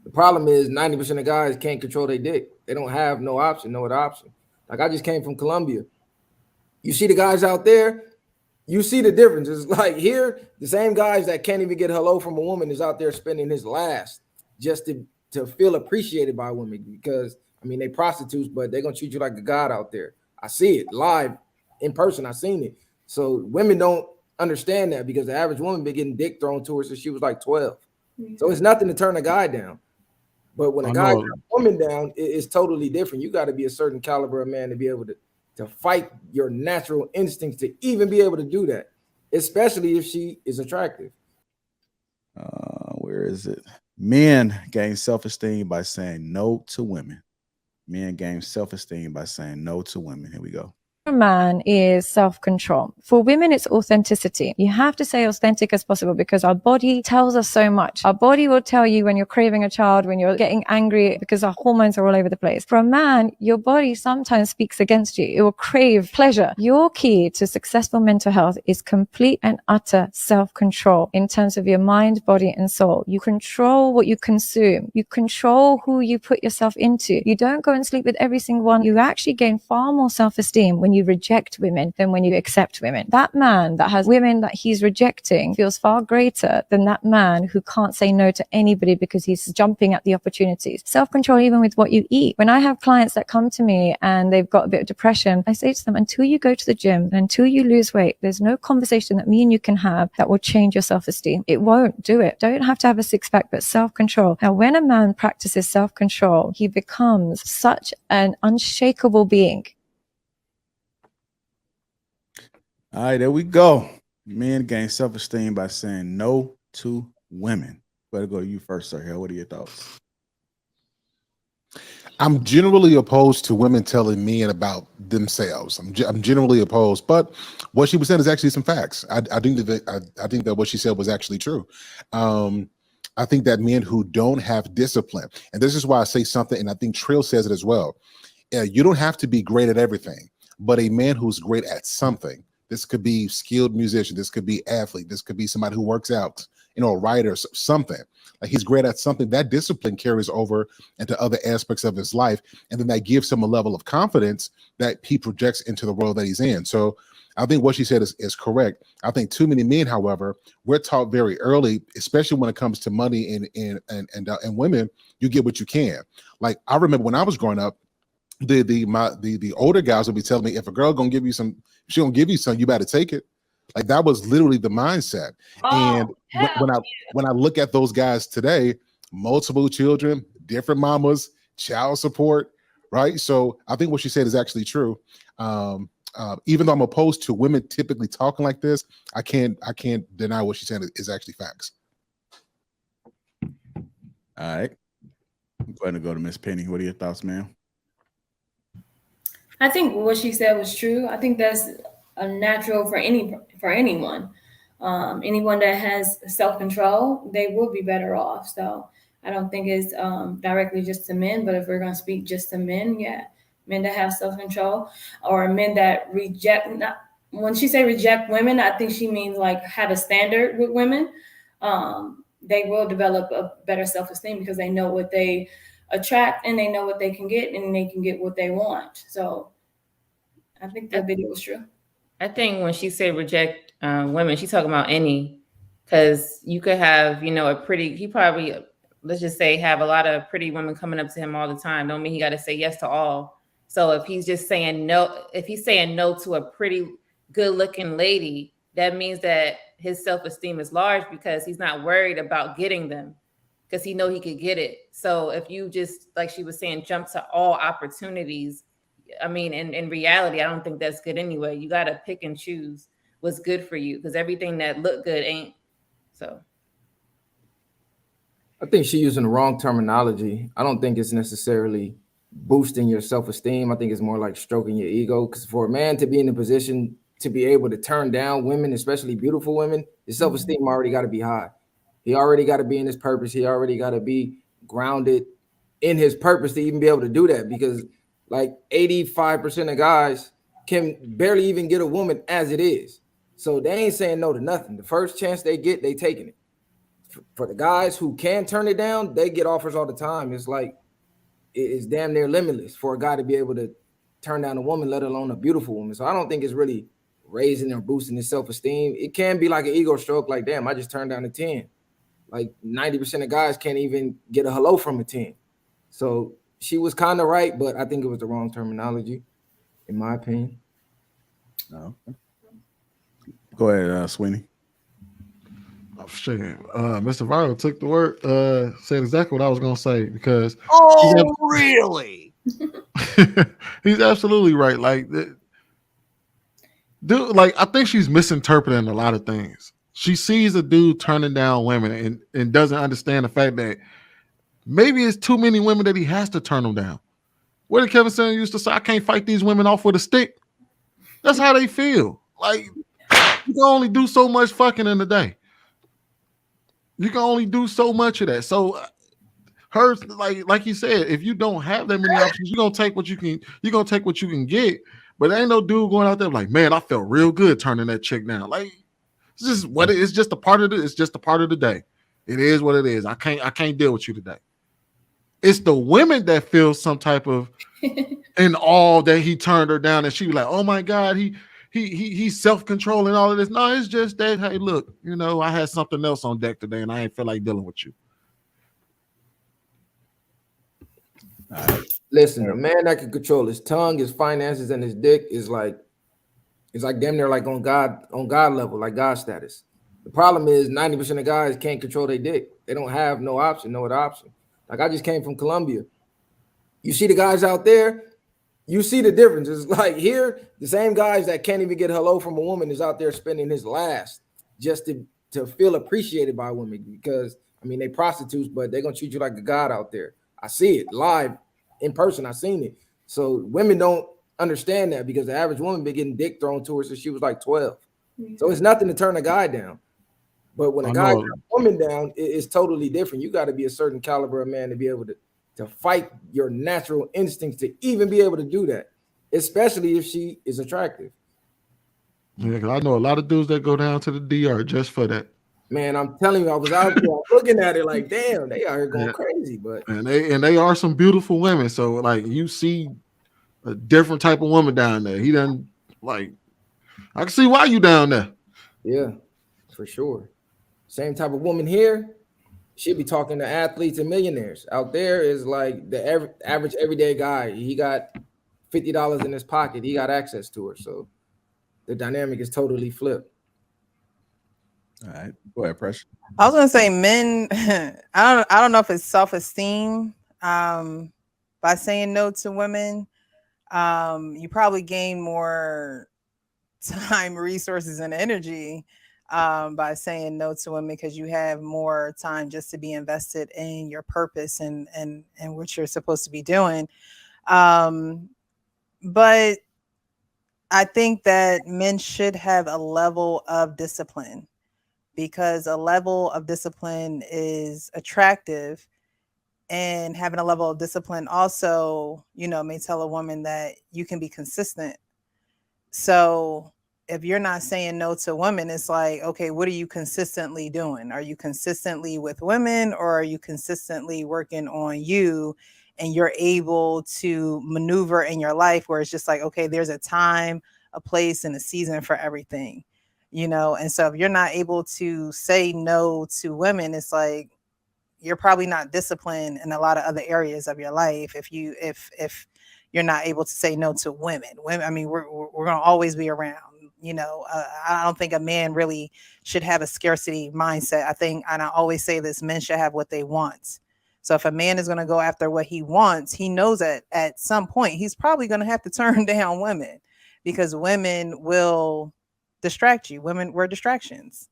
The problem is 90% of guys can't control their dick. They don't have no option, no other option. Like I just came from Colombia. You see the guys out there, you see the difference. It's like here, the same guys that can't even get hello from a woman is out there spending his last just to feel appreciated by women because I mean they prostitutes, but they're gonna treat you like a god out there. I see it live in person. I seen it. So women don't understand that because the average woman been getting dick thrown to her since she was like 12. So it's nothing to turn a guy down. But when a I guy know. turns a woman down, it's totally different. You got to be a certain caliber of man to be able to fight your natural instincts to even be able to do that, especially if she is attractive. Where is it? Men gain self-esteem by saying no to women. Men gain self-esteem by saying no to women. Here we go. For a man is self-control. For women, it's authenticity. You have to stay authentic as possible because our body tells us so much. Our body will tell you when you're craving a child, when you're getting angry because our hormones are all over the place. For a man, your body sometimes speaks against you. It will crave pleasure. Your key to successful mental health is complete and utter self-control in terms of your mind, body, and soul. You control what you consume. You control who you put yourself into. You don't go and sleep with every single one. You actually gain far more self-esteem when you reject women than when you accept women. That man that has women that he's rejecting feels far greater than that man who can't say no to anybody because he's jumping at the opportunities. Self-control even with what you eat. When I have clients that come to me and they've got a bit of depression, I say to them, until you go to the gym, until you lose weight, there's no conversation that me and you can have that will change your self-esteem. It won't do it. Don't have to have a six-pack, but self-control. Now, when a man practices self-control, he becomes such an unshakable being. All right, there we go. Men gain self-esteem by saying no to women. Better go you first, sir. What are your thoughts? I'm generally opposed to women telling men about themselves. I'm generally opposed, but what she was saying is actually some facts. I think that what she said was actually true. I think that men who don't have discipline, and this is why I say something, and I think Trill says it as well. You don't have to be great at everything, but a man who's great at something. This could be skilled musician. This could be athlete. This could be somebody who works out, a writer, something. Like he's great at something. That discipline carries over into other aspects of his life. And then that gives him a level of confidence that he projects into the world that he's in. So I think what she said is correct. I think too many men, however, we're taught very early, especially when it comes to money and women, you get what you can. Like I remember when I was growing up, the older guys would be telling me, if a girl gonna give you some, she gonna give you some, you better take it. Like that was literally the mindset. And when I look at those guys today, multiple children, different mamas, child support, right? So I think what she said is actually true. Even though I'm opposed to women typically talking like this, I can't deny what she said is actually facts. All right, I'm going to go to Miss Penny. What are your thoughts, ma'am? I think what she said was true. I think that's a natural for anyone. Anyone that has self-control, they will be better off. So I don't think it's directly just to men, but if we're going to speak just to men, yeah, men that have self-control or men that reject. When she say reject women, I think she means like have a standard with women. They will develop a better self-esteem because they know what they attract and they know what they can get and they can get what they want. So I think the video was true. I think when she said reject women, she's talking about any, because you could have, he probably, let's just say, have a lot of pretty women coming up to him all the time. Don't mean he got to say yes to all. So if he's just saying no, if he's saying no to a pretty good looking lady, that means that his self-esteem is large because he's not worried about getting them because he know he could get it. So if you just, like she was saying, jump to all opportunities, I mean, in reality, I don't think that's good anyway. You got to pick and choose what's good for you because everything that look good ain't. So I think she's using the wrong terminology. I don't think it's necessarily boosting your self-esteem. I think it's more like stroking your ego, because for a man to be in a position to be able to turn down women, especially beautiful women, his self-esteem already got to be high. He already got to be in his purpose. He already got to be grounded in his purpose to even be able to do that, because like 85% of guys can barely even get a woman as it is. So they ain't saying no to nothing. The first chance they get, they taking it. For the guys who can turn it down, they get offers all the time. It's like it's damn near limitless for a guy to be able to turn down a woman, let alone a beautiful woman. So I don't think it's really raising or boosting his self-esteem. It can be like an ego stroke, like, damn, I just turned down a 10. Like 90% of guys can't even get a hello from a 10. So she was kind of right, but I think it was the wrong terminology, in my opinion. No. Go ahead, Sweeney. Oh, shit. Mr. Viral took the word, said exactly what I was gonna say because Really? he's absolutely right. Like, dude, like I think she's misinterpreting a lot of things. She sees a dude turning down women and doesn't understand the fact that maybe it's too many women that he has to turn them down. What did Kevin Samuels used to say? I can't fight these women off with a stick. That's how they feel. Like, you can only do so much fucking in a day. You can only do so much of that. So her, like you said, if you don't have that many options, you're gonna take what you can get. But there ain't no dude going out there like, man, I felt real good turning that chick down. Like, it's just a part of the day. It is what it is. I can't deal with you today. It's the women that feel some type of in awe that he turned her down, and she was like, oh my God, he's self-controlling all of this. No, it's just that, hey, look, I had something else on deck today and I ain't feel like dealing with you. All right. Listen, a man that can control his tongue, his finances, and his dick is like, it's like damn near like on God level, like God status. The problem is 90% of guys can't control their dick. They don't have no other option. Like I just came from Colombia. You see the guys out there, you see the difference. It's like here, the same guys that can't even get hello from a woman is out there spending his last just to feel appreciated by women because, I mean, they prostitutes, but they're going to treat you like a god out there. I see it live in person. I seen it. So women don't understand that because the average woman been getting dick thrown to her since she was like 12. So it's nothing to turn a guy down. But when a guy turns a woman down, it's totally different. You got to be a certain caliber of man to be able to fight your natural instincts to even be able to do that, especially if she is attractive. Yeah, because I know a lot of dudes that go down to the DR just for that. Man, I'm telling you, I was out there looking at it like, damn, they are going crazy. But they are some beautiful women. So like you see a different type of woman down there. He doesn't like. I can see why you down there. Yeah, for sure. Same type of woman here. She'll be talking to athletes and millionaires. Out there is like the average everyday guy. He got $50 in his pocket. He got access to her. So the dynamic is totally flipped. All right, go ahead, Pressure. I was gonna say men. I don't know if it's self-esteem. By saying no to women, you probably gain more time, resources, and energy by saying no to women because you have more time just to be invested in your purpose and what you're supposed to be doing. But I think that men should have a level of discipline because a level of discipline is attractive, and having a level of discipline also, may tell a woman that you can be consistent. So if you're not saying no to women, it's like, okay, what are you consistently doing? Are you consistently with women or are you consistently working on you and you're able to maneuver in your life where it's just like, okay, there's a time, a place, and a season for everything, And so if you're not able to say no to women, it's like, you're probably not disciplined in a lot of other areas of your life. If you're not able to say no to women, I mean, we're going to always be around, I don't think a man really should have a scarcity mindset. I think, and I always say this, men should have what they want. So if a man is going to go after what he wants, he knows that at some point he's probably going to have to turn down women because women will distract you. Women were distractions.